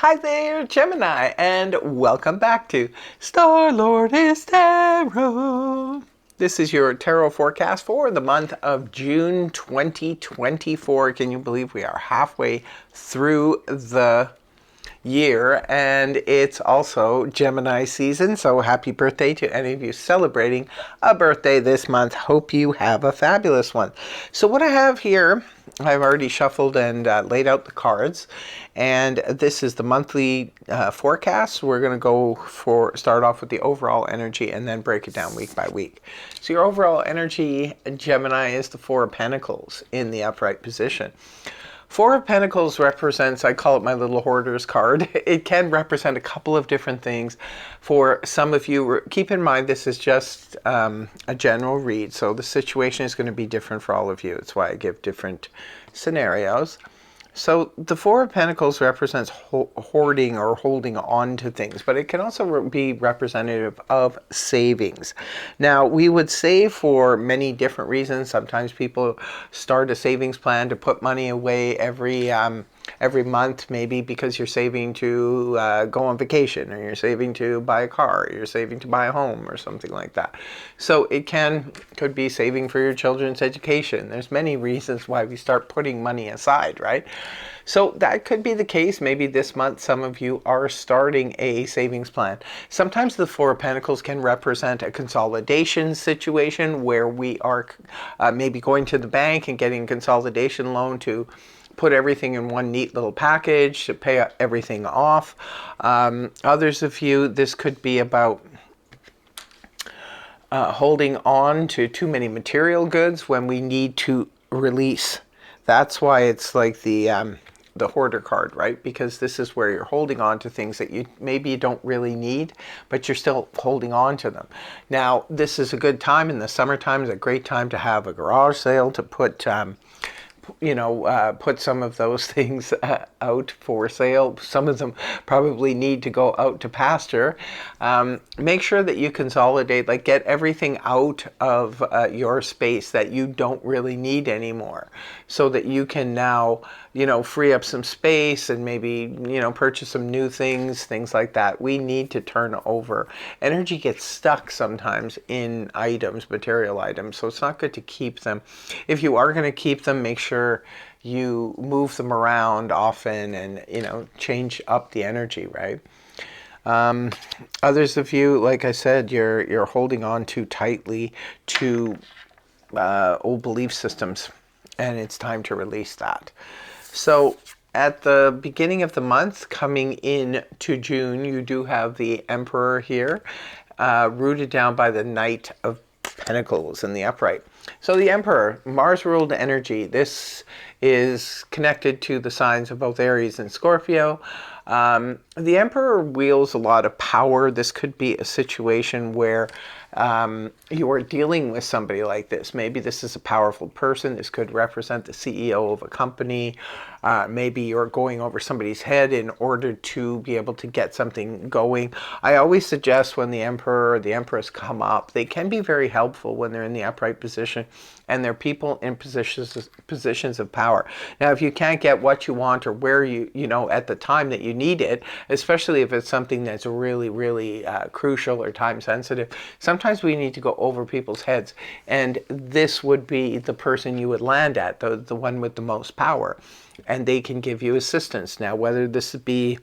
Hi there, Gemini, and welcome back to Star-Lord is Tarot. This is your tarot forecast for the month of June 2024. Can you believe we are halfway through the year, and it's also Gemini season, so happy birthday to any of you celebrating a birthday this month. Hope you have a fabulous one. So what I have here, I've already shuffled and laid out the cards, and this is the monthly forecast. We're going to start off with the overall energy and then break it down week by week. So your overall energy, Gemini, is the Four of Pentacles in the upright position. Four of Pentacles represents, I call it my little hoarder's card. It can represent a couple of different things. For some of you, keep in mind this is just a general read, so the situation is going to be different for all of you. That's why I give different scenarios. So the Four of Pentacles represents hoarding or holding on to things, but it can also be representative of savings. Now, we would save for many different reasons. Sometimes people start a savings plan to put money away every month, maybe because you're saving to go on vacation, or you're saving to buy a car, or you're saving to buy a home, or something like that. So it could be saving for your children's education. There's many reasons why we start putting money aside, right? So that could be the case. Maybe this month some of you are starting a savings plan. Sometimes the Four of Pentacles can represent a consolidation situation where we are maybe going to the bank and getting a consolidation loan to put everything in one neat little package to pay everything off. Others of you, this could be about holding on to too many material goods when we need to release. That's why it's like the hoarder card, right? Because this is where you're holding on to things that maybe you don't really need, but you're still holding on to them. Now, this is a good time. In the summertime is a great time to have a garage sale, to put put some of those things out for sale. Some of them probably need to go out to pasture. Make sure that you consolidate, like get everything out of your space that you don't really need anymore, so that you can now, free up some space and maybe, purchase some new things like that. We need to turn over. Energy gets stuck sometimes in items, material items, so it's not good to keep them. If you are going to keep them, make sure you move them around often and, change up the energy, right? Others of you, like I said, you're holding on too tightly to old belief systems, and it's time to release that. So at the beginning of the month, coming in to June, you do have the Emperor here, rooted down by the Knight of Pentacles in the upright. So the Emperor, Mars-ruled energy. This is connected to the signs of both Aries and Scorpio. The Emperor wields a lot of power. This could be a situation where you are dealing with somebody like this. Maybe this is a powerful person. This could represent the CEO of a company. Maybe you're going over somebody's head in order to be able to get something going. I always suggest when the Emperor or the Empress come up, they can be very helpful when they're in the upright position and they're people in positions of power. Now, if you can't get what you want or where at the time that you need it, especially if it's something that's really, really crucial or time sensitive, sometimes we need to go over people's heads. And this would be the person you would land at, the one with the most power. And they can give you assistance. Now, whether this be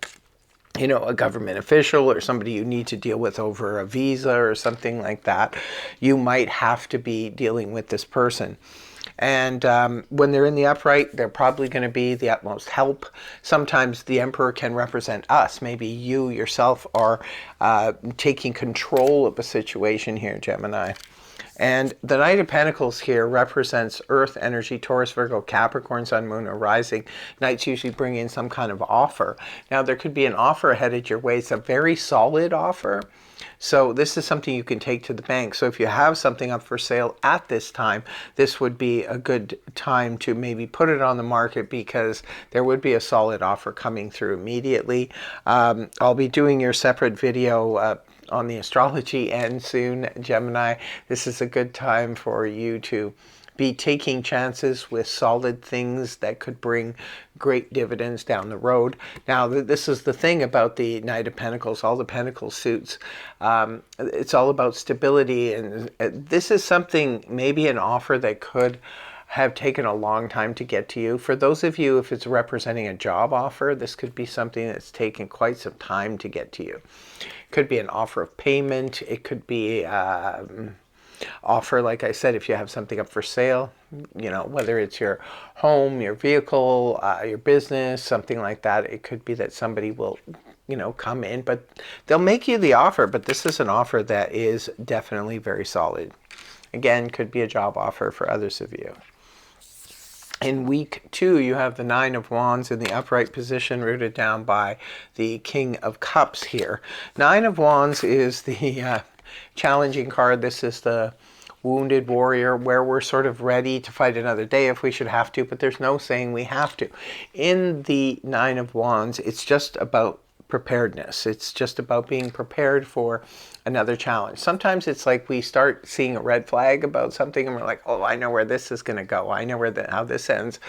a government official or somebody you need to deal with over a visa or something like that, you might have to be dealing with this person. And when they're in the upright, they're probably going to be the utmost help. Sometimes the Emperor can represent us. Maybe you yourself are taking control of a situation here, Gemini. And the Knight of Pentacles here represents Earth energy, Taurus, Virgo, Capricorn, Sun, Moon, or Rising. Knights usually bring in some kind of offer. Now, there could be an offer headed your way. It's a very solid offer. So this is something you can take to the bank. So if you have something up for sale at this time, this would be a good time to maybe put it on the market, because there would be a solid offer coming through immediately. I'll be doing your separate video on the astrology end soon, Gemini. This is a good time for you to be taking chances with solid things that could bring great dividends down the road. Now, this is the thing about the Knight of Pentacles, all the Pentacle suits. It's all about stability, and this is something, maybe an offer that could have taken a long time to get to you. For those of you, if it's representing a job offer, this could be something that's taken quite some time to get to you. It could be an offer of payment. It could be offer, like I said, if you have something up for sale, you know, whether it's your home, your vehicle, your business, something like that. It could be that somebody will, you know, come in, but they'll make you the offer. But this is an offer that is definitely very solid. Again, could be a job offer for others of you. In week 2, you have the Nine of Wands in the upright position, rooted down by the King of Cups here. Nine of Wands is the challenging card. This is the wounded warrior, where we're sort of ready to fight another day if we should have to, but there's no saying we have to. In the Nine of Wands, it's just about preparedness. It's just about being prepared for another challenge. Sometimes it's like we start seeing a red flag about something and we're like, oh, I know where this is going to go. I know how this ends.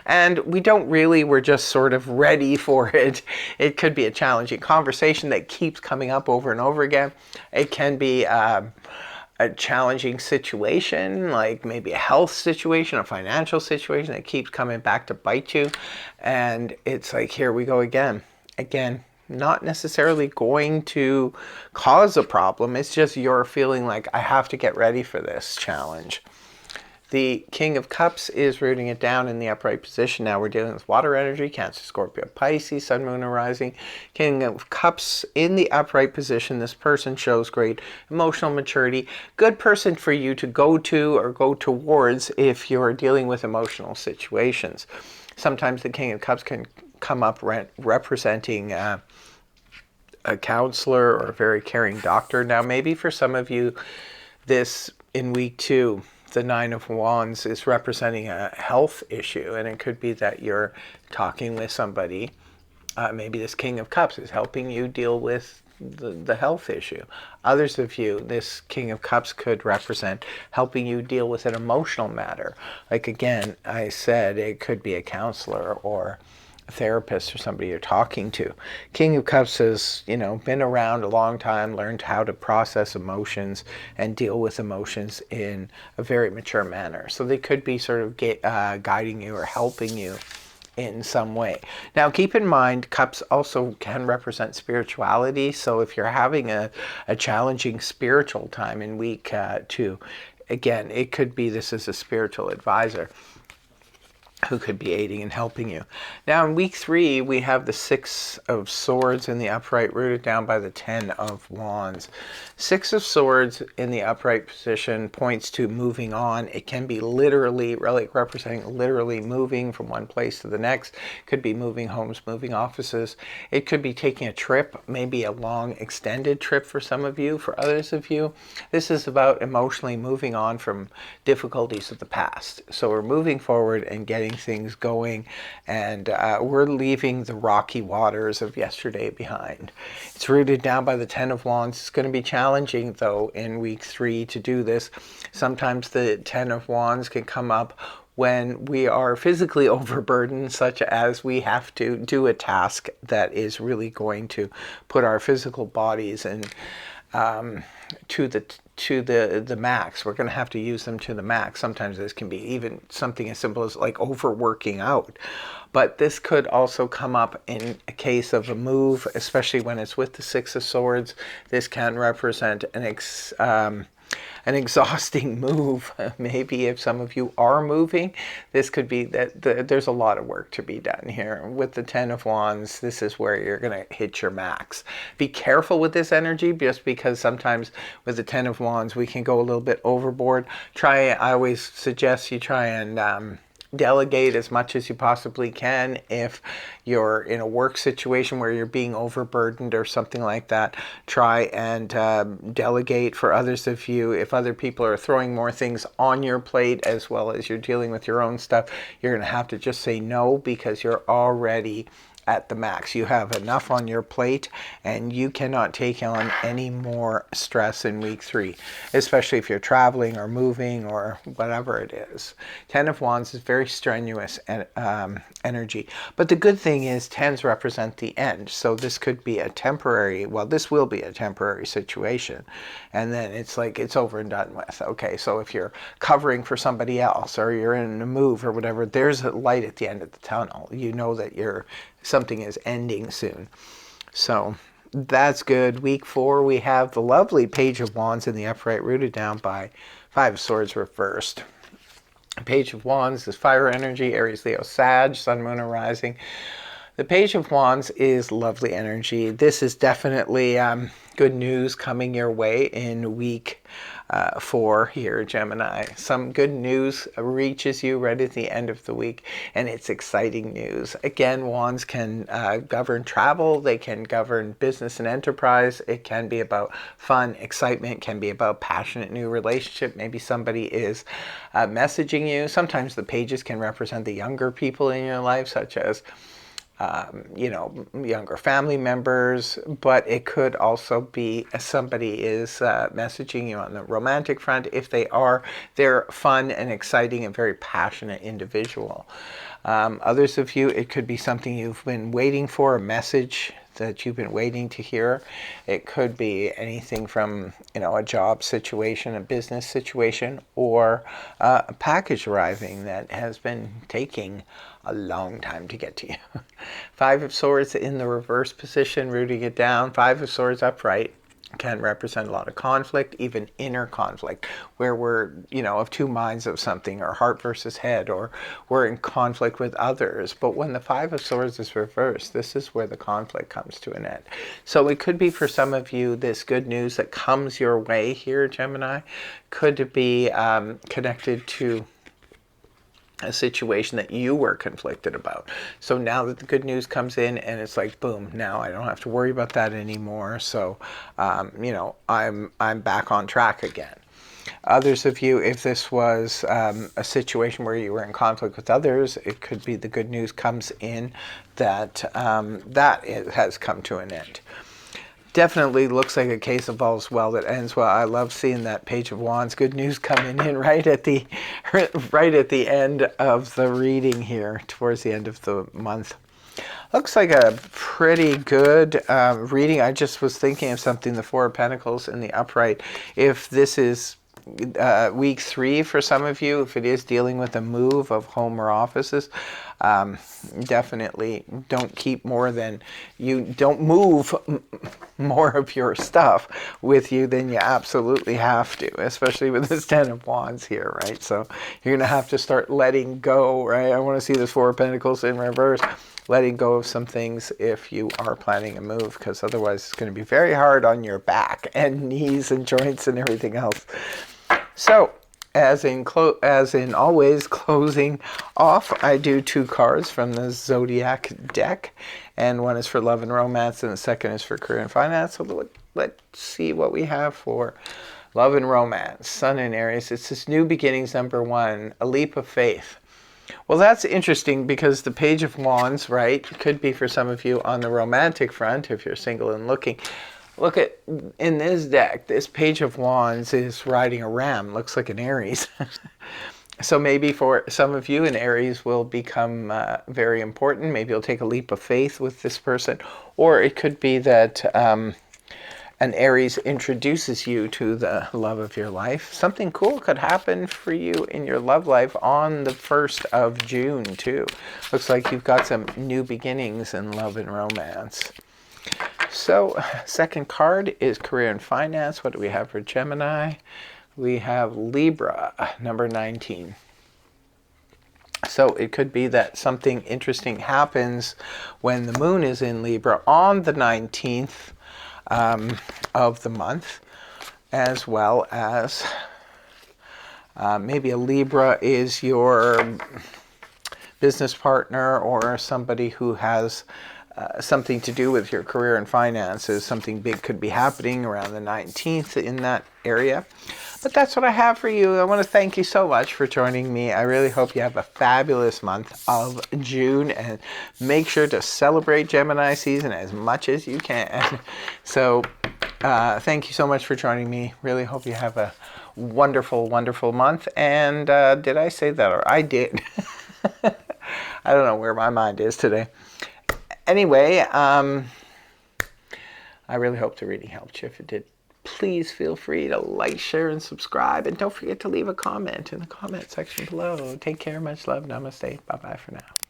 And we don't really, we're just sort of ready for it. It could be a challenging conversation that keeps coming up over and over again. It can be a challenging situation, like maybe a health situation, a financial situation that keeps coming back to bite you. And it's like, here we go again. Not necessarily going to cause a problem. It's just you're feeling like, I have to get ready for this challenge. The King of Cups is rooting it down in the upright position. Now we're dealing with water energy, Cancer, Scorpio, Pisces, Sun, Moon, and Rising. King of Cups in the upright position. This person shows great emotional maturity. Good person for you to go to or go towards if you're dealing with emotional situations. Sometimes the King of Cups can come up representing a counselor or a very caring doctor. Now, maybe for some of you, this in week 2, the Nine of Wands is representing a health issue, and it could be that you're talking with somebody. Maybe this King of Cups is helping you deal with the health issue. Others of you, this King of Cups could represent helping you deal with an emotional matter. Like, again, I said it could be a counselor or a therapist or somebody you're talking to. King of Cups has, you know, been around a long time, learned how to process emotions and deal with emotions in a very mature manner. So they could be sort of guiding you or helping you in some way. Now, keep in mind, cups also can represent spirituality. So if you're having a challenging spiritual time in week 2, again, it could be this is a spiritual advisor who could be aiding and helping you. Now in week 3, we have the Six of Swords in the upright, rooted down by the Ten of Wands. Six of Swords in the upright position points to moving on. It can be literally, really representing literally moving from one place to the next. It could be moving homes, moving offices. It could be taking a trip, maybe a long extended trip for some of you. For others of you, this is about emotionally moving on from difficulties of the past. So we're moving forward and getting things going, and we're leaving the rocky waters of yesterday behind. It's rooted down by the Ten of Wands. It's going to be challenging, though, in week 3 to do this. Sometimes the Ten of Wands can come up when we are physically overburdened, such as we have to do a task that is really going to put our physical bodies in to the max. We're going to have to use them to the max. Sometimes this can be even something as simple as like overworking out. But this could also come up in a case of a move, especially when it's with the Six of Swords. This can represent an exhausting move. Maybe if some of you are moving, this could be that there's a lot of work to be done here. With the Ten of Wands, this is where you're going to hit your max. Be careful with this energy, just because sometimes with the Ten of Wands, we can go a little bit overboard. I always suggest you try and delegate as much as you possibly can. If you're in a work situation where you're being overburdened or something like that, try and delegate. For others of you, if other people are throwing more things on your plate as well as you're dealing with your own stuff, you're going to have to just say no, because you're already at the max. You have enough on your plate and you cannot take on any more stress in week 3, especially if you're traveling or moving or whatever it is. 10 of Wands is very strenuous energy. But the good thing is 10s represent the end. So this could be a temporary, well, this will be a temporary situation. And then it's like it's over and done with. Okay, so if you're covering for somebody else or you're in a move or whatever, there's a light at the end of the tunnel. You know that something is ending soon. So that's good. Week 4, we have the lovely Page of Wands in the upright, rooted down by 5 of Swords reversed. Page of Wands is fire energy, Aries, Leo, Sag, Sun, Moon, and Rising. The Page of Wands is lovely energy. This is definitely good news coming your way in week 4 here, Gemini. Some good news reaches you right at the end of the week, and it's exciting news. Again, Wands can govern travel. They can govern business and enterprise. It can be about fun, excitement. It can be about passionate new relationship. Maybe somebody is messaging you. Sometimes the pages can represent the younger people in your life, such as younger family members, but it could also be somebody is messaging you on the romantic front. If they're fun and exciting and very passionate individual. Others of you, it could be something you've been waiting for, a message that you've been waiting to hear. It could be anything from, a job situation, a business situation, or a package arriving that has been taking a long time to get to you. 5 of Swords in the reverse position, rooting it down. 5 of Swords upright can represent a lot of conflict, even inner conflict, where we're, of two minds of something, or heart versus head, or we're in conflict with others. But when the 5 of Swords is reversed, this is where the conflict comes to an end. So it could be for some of you, this good news that comes your way here, Gemini, could be connected to a situation that you were conflicted about. So now that the good news comes in and it's like, boom, now I don't have to worry about that anymore. So, I'm back on track again. Others of you, if this was a situation where you were in conflict with others, it could be the good news comes in that has come to an end. Definitely looks like a case of all's well that ends well. I love seeing that Page of Wands. Good news coming in right at the end of the reading here, towards the end of the month. Looks like a pretty good reading. I just was thinking of something, the 4 of Pentacles in the upright. If this is week 3 for some of you, if it is dealing with a move of home or offices, definitely don't move more of your stuff with you than you absolutely have to, especially with this 10 of Wands here, right? So you're going to have to start letting go, right? I want to see this 4 of Pentacles in reverse, letting go of some things if you are planning a move, because otherwise it's going to be very hard on your back and knees and joints and everything else. So, as in always, closing off, I do 2 cards from the Zodiac deck, and one is for love and romance, and the second is for career and finance. So let's see what we have for love and romance. Sun in Aries. It's this new beginnings, number 1, a leap of faith. Well, that's interesting because the Page of Wands, right, could be for some of you on the romantic front if you're single and looking. Look at, in this deck, this Page of Wands is riding a ram, looks like an Aries. So maybe for some of you, an Aries will become very important. Maybe you'll take a leap of faith with this person. Or it could be that an Aries introduces you to the love of your life. Something cool could happen for you in your love life on the 1st of June, too. Looks like you've got some new beginnings in love and romance. So, second card is career and finance. What do we have for Gemini? We have Libra, number 19. So it could be that something interesting happens when the moon is in Libra on the 19th of the month, as well as maybe a Libra is your business partner or somebody who has something to do with your career and finances. Something big could be happening around the 19th in that area. But that's what I have for you. I want to thank you so much for joining me. I really hope you have a fabulous month of June, and make sure to celebrate Gemini season as much as you can. So thank you so much for joining me. Really hope you have a wonderful, wonderful month. And did I say that? Or I did. I don't know where my mind is today. Anyway, I really hope the reading helped you. If it did, please feel free to like, share, and subscribe. And don't forget to leave a comment in the comment section below. Take care. Much love. Namaste. Bye-bye for now.